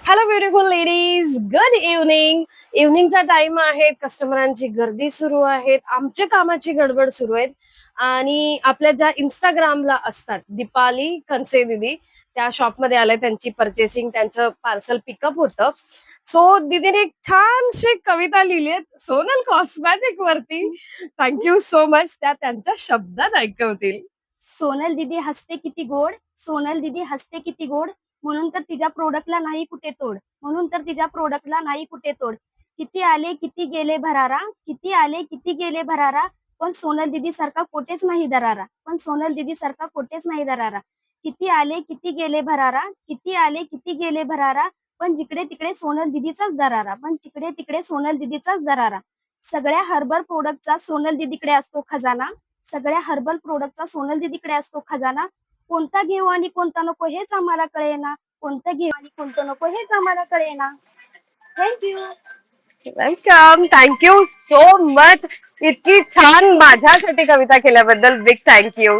Hello beautiful ladies, good evening. इव्हनिंगचा time आहे, कस्टमरांची गर्दी सुरू आहे, आमच्या कामाची गडबड सुरू आहे. आणि आपल्या ज्या इंस्टाग्रामला असतात दीपाली खनसे दिदी, त्या शॉपमध्ये आल्या, त्यांची पर्चेसिंग, त्यांचं पार्सल पिकअप होतं. सो दीदीने एक छानशी कविता लिहिली आहे सोनल कॉस्मॅटिक वरती. Thank you so much. त्या त्यांच्या शब्दात ऐकवतील. सोनल दीदी हसते किती गोड, सोनल दीदी हसते किती गोड, म्हणून तर तिच्या प्रोडक्टला नाही कुठे तोड, म्हणून तर तिच्या प्रोडक्टला नाही कुठे तोड. किती आले किती गेले भरारा, किती आले किती गेले भरारा, पण सोनल दीदी सारखा कोठेच नाही दरारा, पण सोनल दीदी सारखा कोठेच नाही दरारा. किती आले किती गेले भरारा, किती आले किती गेले भरारा, पण जिकडे तिकडे सोनल दीदीचाच दरारा, पण जिकडे तिकडे सोनल दीदीचाच दरारा. सगळ्या हर्बल प्रोडक्टचा सोनल दीदीकडे असतो खजाना, सगळ्या हर्बल प्रोडक्टचा सोनल दीदीकडे असतो खजाना. कोणता घेऊ आणि कोणता नको हेच आम्हाला कळेना, कोणतं घेऊ आणि कोणतं नको हेच आम्हाला कळेना. Thank you. Welcome. Thank you so much. इतकी छान माझ्यासाठी कविता केल्याबद्दल बिग थँक्यू.